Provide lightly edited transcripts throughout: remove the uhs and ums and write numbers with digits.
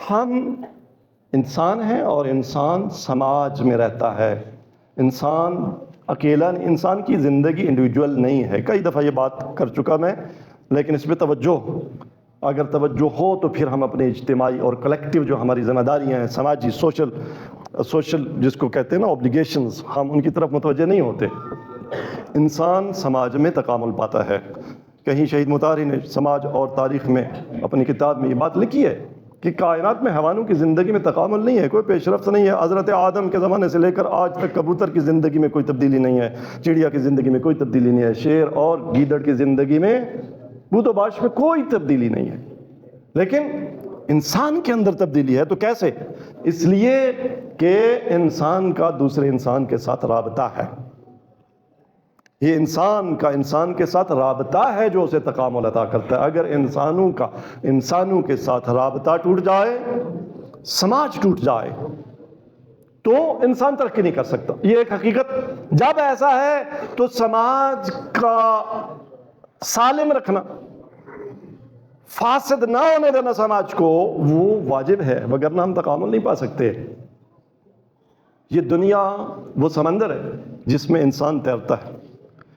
ہم انسان ہیں اور انسان سماج میں رہتا ہے. انسان اکیلا نہیں، انسان کی زندگی انڈیویجول نہیں ہے. کئی دفعہ یہ بات کر چکا میں، لیکن اس پہ توجہ، اگر توجہ ہو تو پھر ہم اپنے اجتماعی اور کلیکٹیو جو ہماری ذمہ داریاں ہیں، سماجی سوشل جس کو کہتے ہیں نا اوبلیگیشنز، ہم ان کی طرف متوجہ نہیں ہوتے. انسان سماج میں تکامل پاتا ہے. کہیں شہید مطہری نے سماج اور تاریخ میں اپنی کتاب میں یہ بات لکھی ہے کہ کائنات میں حیوانوں کی زندگی میں تکامل نہیں ہے، کوئی پیش رفت نہیں ہے. حضرت آدم کے زمانے سے لے کر آج تک کبوتر کی زندگی میں کوئی تبدیلی نہیں ہے، چڑیا کی زندگی میں کوئی تبدیلی نہیں ہے، شیر اور گیدڑ کی زندگی میں، بود و باش میں کوئی تبدیلی نہیں ہے. لیکن انسان کے اندر تبدیلی ہے. تو کیسے؟ اس لیے کہ انسان کا دوسرے انسان کے ساتھ رابطہ ہے. یہ انسان کے ساتھ رابطہ ہے جو اسے تکامل عطا کرتا ہے. اگر انسانوں کے ساتھ رابطہ ٹوٹ جائے، سماج ٹوٹ جائے، تو انسان ترقی نہیں کر سکتا. یہ ایک حقیقت. جب ایسا ہے تو سماج کا سالم رکھنا، فاسد نہ ہونے دینا سماج کو، وہ واجب ہے، وگرنہ ہم تکامل نہیں پا سکتے. یہ دنیا وہ سمندر ہے جس میں انسان تیرتا ہے.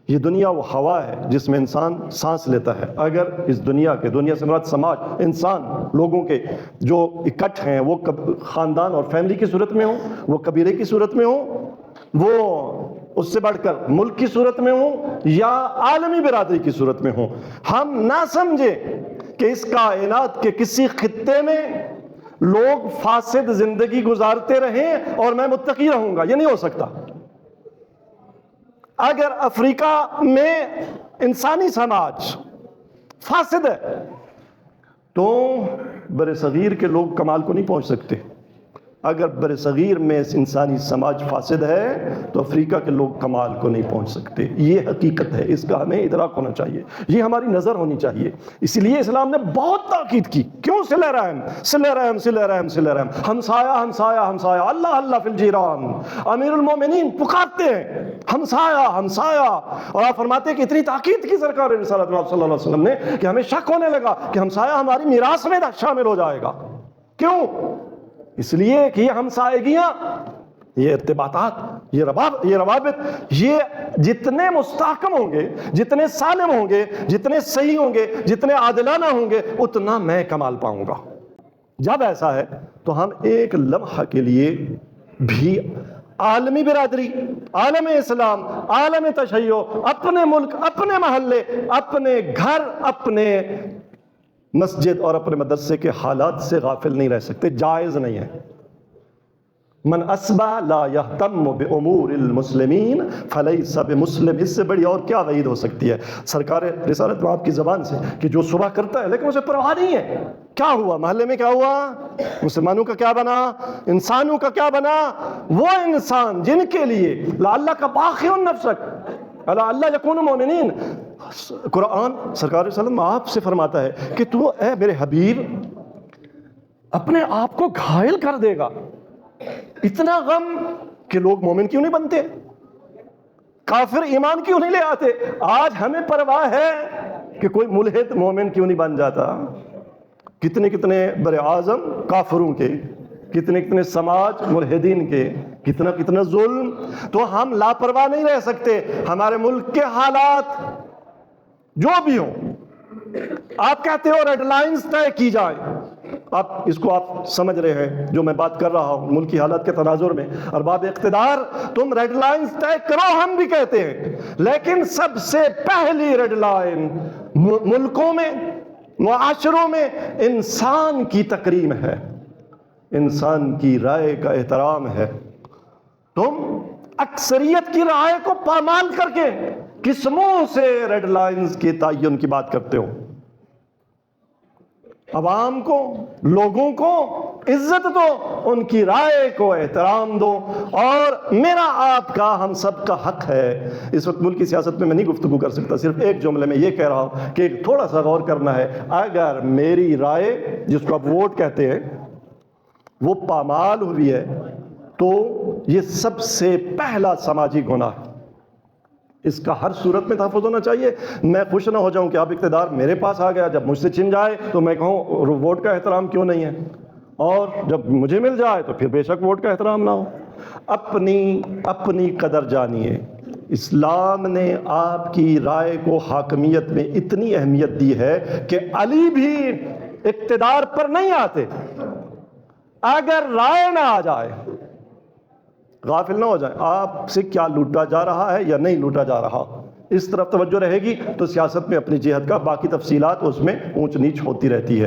یہ دنیا وہ ہوا ہے جس میں انسان سانس لیتا ہے. اگر اس دنیا سے مراد سماج، انسان، لوگوں کے جو اکٹھ ہیں، وہ خاندان اور فیملی کی صورت میں ہوں، وہ قبیلے کی صورت میں ہوں، وہ اس سے بڑھ کر ملک کی صورت میں ہوں، یا عالمی برادری کی صورت میں ہوں، ہم نہ سمجھیں کہ اس کائنات کے کسی خطے میں لوگ فاسد زندگی گزارتے رہیں اور میں متقی رہوں گا. یہ نہیں ہو سکتا. اگر افریقہ میں انسانی سماج فاسد ہے تو برصغیر کے لوگ کمال کو نہیں پہنچ سکتے. اگر برصغیر میں انسانی سماج فاسد ہے تو افریقہ کے لوگ کمال کو نہیں پہنچ سکتے. یہ حقیقت ہے، اس کا ہمیں ادراک ہونا چاہیے، یہ ہماری نظر ہونی چاہیے. اس لیے اسلام نے بہت تاکید کی. کیوں؟ صلہ رحم، صلہ رحم، صلہ رحم، صلہ رحم. ہمسایہ ہمسایہ ہمسایہ، اللہ اللہ فی الجیران. امیر المومنین پکارتے ہیں ہمسایہ ہمسایہ، اور آپ فرماتے ہیں کہ اتنی تاکید کی سرکار رسالت صلی اللہ علیہ وسلم نے کہ ہمیں شک ہونے لگا کہ ہمسایہ ہماری میراث میں شامل ہو جائے گا. کیوں؟ اس لیے کہ یہ ہمسائیگیاں، یہ ارتباطات، یہ روابط، یہ جتنے مستحکم ہوں گے، جتنے سالم ہوں گے، جتنے صحیح ہوں گے، جتنے عادلانہ ہوں گے، اتنا میں کمال پاؤں گا. جب ایسا ہے تو ہم ایک لمحہ کے لیے بھی عالمی برادری، عالم اسلام، عالم تشیع، اپنے ملک، اپنے محلے، اپنے گھر، اپنے مسجد اور اپنے مدرسے کے حالات سے غافل نہیں رہ سکتے. جائز نہیں ہے. من اصبح لا یہتم بامور المسلمین فلیس بمسلم. اس سے بڑی اور کیا وعید ہو سکتی ہے سرکار رسالت میں آپ کی زبان سے، کہ جو صبح کرتا ہے لیکن اسے پرواہ نہیں ہے. کیا ہوا محلے میں، کیا ہوا، مسلمانوں کا کیا بنا، انسانوں کا کیا بنا. وہ انسان جن کے لیے لعلک باخع نفسک علی اللہ یکونوا مؤمنین، قرآن سرکار صلی اللہ علیہ وسلم آپ سے فرماتا ہے کہ تو اے میرے حبیب اپنے آپ کو گھائل کر دے گا. اتنا غم کہ لوگ مومن کیوں نہیں بنتے، کافر ایمان کیوں نہیں لے آتے. آج ہمیں پرواہ ہے کہ کوئی ملحد مومن کیوں نہیں بن جاتا. کتنے کتنے بر اعظم کافروں کے، کتنے کتنے سماج ملحدین کے، کتنا کتنا ظلم. تو ہم لاپرواہ نہیں رہ سکتے. ہمارے ملک کے حالات جو بھی ہوں، آپ کہتے ہو ریڈ لائنز طے کی جائیں. آپ اس کو آپ سمجھ رہے ہیں جو میں بات کر رہا ہوں ملکی حالات کے تناظر میں. ارباب اقتدار تم ریڈ لائنز طے کرو، ہم بھی کہتے ہیں، لیکن سب سے پہلی ریڈ لائن ملکوں میں، معاشروں میں انسان کی تکریم ہے، انسان کی رائے کا احترام ہے. تم اکثریت کی رائے کو پامال کر کے کس منہ سے ریڈ لائنز کے تعین کی بات کرتے ہو. عوام کو، لوگوں کو عزت دو، ان کی رائے کو احترام دو. اور میرا آپ کا، ہم سب کا حق ہے. اس وقت ملک کی سیاست میں نہیں گفتگو کر سکتا، صرف ایک جملے میں یہ کہہ رہا ہوں کہ تھوڑا سا غور کرنا ہے. اگر میری رائے جس کو آپ ووٹ کہتے ہیں وہ پامال ہوئی ہے تو یہ سب سے پہلا سماجی گناہ ہے. اس کا ہر صورت میں تحفظ ہونا چاہیے. میں خوش نہ ہو جاؤں کہ اب اقتدار میرے پاس آ گیا، جب مجھ سے چھن جائے تو میں کہوں ووٹ کا احترام کیوں نہیں ہے. اور جب مجھے مل جائے تو پھر بے شک ووٹ کا احترام نہ ہو. اپنی قدر جانیے. اسلام نے آپ کی رائے کو حاکمیت میں اتنی اہمیت دی ہے کہ علی بھی اقتدار پر نہیں آتے اگر رائے نہ آ جائے. غافل نہ ہو جائے آپ سے کیا لوٹا جا رہا ہے یا نہیں لوٹا جا رہا. اس طرف توجہ رہے گی تو سیاست میں اپنی جہت کا باقی تفصیلات اس میں اونچ نیچ ہوتی رہتی ہے.